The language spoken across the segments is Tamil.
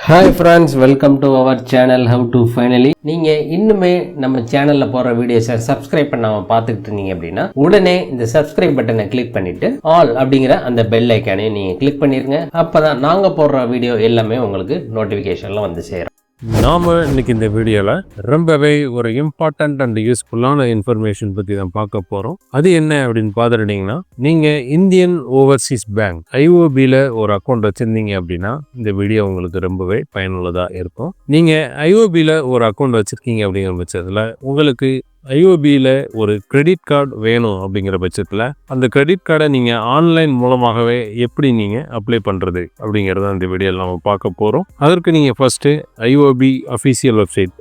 Hi friends, welcome to our channel How to Finally. நீங்க இன்னுமே நம்ம சேனல்ல போற வீடியோஸை சப்ஸ்கிரைப் பண்ணாம பார்த்துக்கிட்டு இருந்தீங்க அப்படின்னா உடனே இந்த சப்ஸ்கிரைப் பட்டனை கிளிக் பண்ணிட்டு ஆல் அப்படிங்கிற அந்த பெல் ஐக்கானையும் நீங்க கிளிக் பண்ணிருங்க. அப்பதான் நாங்க போடுற வீடியோ எல்லாமே உங்களுக்கு நோட்டிபிகேஷன்ல வந்து சேரும். நாம் இன்னைக்கு இந்த வீடியோவில் ரொம்பவே ஒரு இம்பார்ட்டண்ட் அண்ட் யூஸ்ஃபுல்லான இன்ஃபர்மேஷன் பற்றி தான் பார்க்க போகிறோம். அது என்ன அப்படின்னு பார்த்துட்டீங்கன்னா, நீங்கள் இந்தியன் ஓவர்சீஸ் பேங்க் IOBயில் ஒரு அக்கௌண்ட் வச்சுருந்தீங்க அப்படின்னா இந்த வீடியோ உங்களுக்கு ரொம்பவே பயனுள்ளதாக இருக்கும். நீங்கள் IOBயில் ஒரு அக்கௌண்ட் வச்சுருக்கீங்க அப்படிங்கிற பட்சத்தில் உங்களுக்கு IOBயில் ஒரு கிரெடிட் கார்டு வேணும் அப்படிங்கிற பட்சத்தில் அந்த கிரெடிட் கார்டை நீங்கள் ஆன்லைன் மூலமாகவே எப்படி நீங்கள் அப்ளை பண்ணுறது அப்படிங்கிறத இந்த வீடியோவில் நம்ம பார்க்க போகிறோம். அதற்கு நீங்கள் ஃபஸ்ட்டு IOB அஃபீஷியல் வெப்சைட்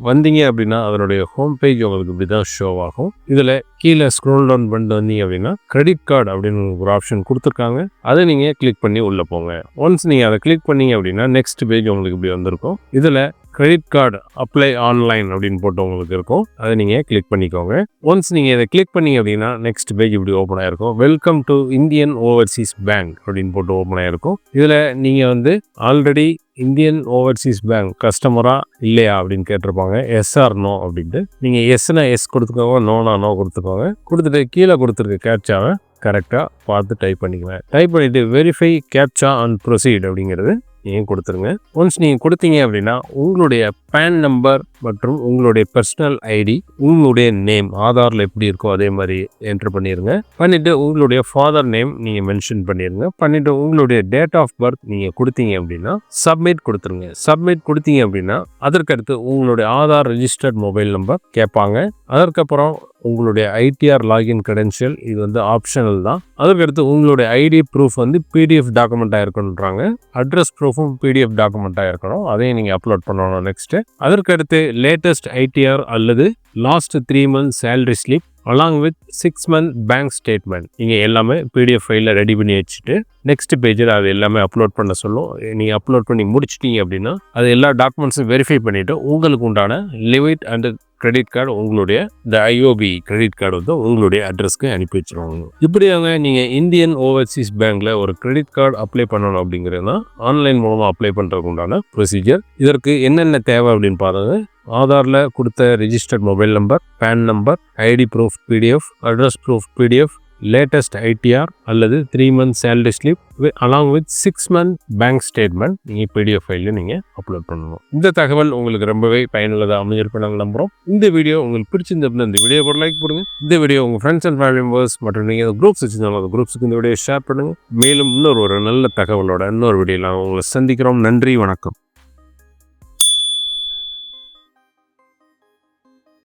வந்தீங்க அப்படின்னா அதனுடைய ஹோம் பேஜ் உங்களுக்கு இப்படி தான் ஷோ ஆகும். இதில் கீழே ஸ்க்ரோல் டவுன் பண்ணிட்டு வந்தீங்க அப்படின்னா கிரெடிட் கார்டு அப்படின்னு ஒரு ஆப்ஷன் கொடுத்துருக்காங்க. அதை நீங்கள் கிளிக் பண்ணி உள்ளே போங்க. ஒன்ஸ் நீங்கள் அதை கிளிக் பண்ணீங்க அப்படின்னா நெக்ஸ்ட் பேஜ் உங்களுக்கு இப்படி வந்திருக்கும். இதில் கிரெடிட் கார்டு அப்ளை ஆன்லைன் அப்படின்னு போட்டு உங்களுக்கு இருக்கும். அதை நீங்கள் கிளிக் பண்ணிக்கோங்க. ஒன்ஸ் நீங்கள் இதை கிளிக் பண்ணீங்க அப்படின்னா நெக்ஸ்ட் பேஜ் இப்படி ஓப்பன் ஆகிருக்கும். Welcome to Indian Overseas bank அப்படின்னு போட்டு ஓப்பன் ஆகிருக்கும். இதில் நீங்கள் ஆல்ரெடி இந்தியன் ஓவர்சீஸ் பேங்க் கஸ்டமரா இல்லையா அப்படின்னு கேட்டிருப்பாங்க. எஸ் ஆர் நோ அப்படின்ட்டு நீங்கள் எஸ்னா எஸ் கொடுத்துக்கோங்க, நோனா நோ கொடுத்துக்கோங்க. கொடுத்துட்டு கீழே கொடுத்துருக்க கேப்சாவை கரெக்டாக பார்த்து டைப் பண்ணிக்குவேன். டைப் பண்ணிவிட்டு வெரிஃபை கேப்சா அண்ட் ப்ரொசீட் அப்படிங்கிறது நீங்கள் கொடுத்துருங்க. ஒன்ஸ் நீங்கள் கொடுத்தீங்க அப்படின்னா உங்களுடைய பேன் நம்பர் மற்றும் உங்களுடைய பர்சனல் ஐடி, உங்களுடைய நேம் ஆதாரில் எப்படி இருக்கோ அதே மாதிரி என்ட்ரு பண்ணிடுங்க. பண்ணிவிட்டு உங்களுடைய ஃபாதர் நேம் நீங்கள் மென்ஷன் பண்ணிடுங்க. பண்ணிவிட்டு உங்களுடைய டேட் ஆஃப் பர்த் நீங்கள் கொடுத்தீங்க அப்படின்னா சப்மிட் கொடுத்துருங்க. சப்மிட் கொடுத்தீங்க அப்படின்னா அதற்கடுத்து உங்களுடைய ஆதார் ரெஜிஸ்டர்ட் மொபைல் நம்பர் கேட்பாங்க. அதற்கப்புறம் உங்களுடைய ITR லாகின் கிரெடென்ஷியல் இது ஆப்ஷனல் தான். அதற்கடுத்து உங்களுடைய ஐடி ப்ரூஃப் PDF டாக்குமெண்ட்டாக இருக்கணுன்றாங்க. அட்ரஸ் ப்ரூஃபும் PDF டாக்குமெண்ட்டாக இருக்கணும். அதையும் நீங்கள் அப்லோட் பண்ணணும். நெக்ஸ்ட்டு அதற்கடுத்து லேட்டஸ்ட் ITR அல்லது last 3 months salary slip along with 6 month bank statement நீங்கள் எல்லாமே PDF ஃபைலில் ரெடி பண்ணி வச்சுட்டு நெக்ஸ்ட் பேஜில் அது எல்லாமே அப்லோட் பண்ண சொல்லும். நீங்கள் அப்லோட் பண்ணி முடிச்சிட்டீங்க அப்படின்னா அது எல்லா டாக்குமெண்ட்ஸும் வெரிஃபை பண்ணிவிட்டு உங்களுக்கு உண்டான லிமிட் அண்ட் கிரெடிட் கார்டு உங்களுடைய இந்த IOB கிரெடிட் கார்டு உங்களுடைய அட்ரஸ்க்கு அனுப்பி வச்சுருவாங்க. இப்படியாங்க நீங்கள் இந்தியன் ஓவர்சீஸ் பேங்க்கில் ஒரு கிரெடிட் கார்டு அப்ளை பண்ணணும் அப்படிங்கிறது தான் ஆன்லைன் மூலமாக அப்ளை பண்ணுறதுக்கு உண்டான ப்ரொசீஜர். இதற்கு என்னென்ன தேவை அப்படின்னு பாருங்க. ஆதாரில் கொடுத்த registered mobile number, pan number, ID proof PDF, address proof PDF, latest ITR அல்லது 3 month salary slip along with 6 month bank statement நீங்கள் PDF ஃபைலில் நீங்கள் அப்லோட் பண்ணணும். இந்த தகவல் உங்களுக்கு ரொம்பவே பயனுள்ளதாக அமைஞ்சிருப்பேன் நாங்கள் நம்புகிறோம். இந்த வீடியோ உங்களுக்கு பிடிச்சிருந்தப்போ இந்த வீடியோ ஒரு லைக் போடுங்க. இந்த வீடியோ உங்கள் ஃப்ரெண்ட்ஸ் அண்ட் ஃபேமிலி மெம்பர்ஸ் மற்றும் நீங்கள் குரூப்ஸ் வச்சுருந்தாலும் அந்த குரூப்ஸுக்கு இந்த வீடியோ ஷேர் பண்ணுங்கள். மேலும் ஒரு நல்ல தகவலோட இன்னொரு வீடியோவில் உங்களை சந்திக்கிறோம். நன்றி, வணக்கம்.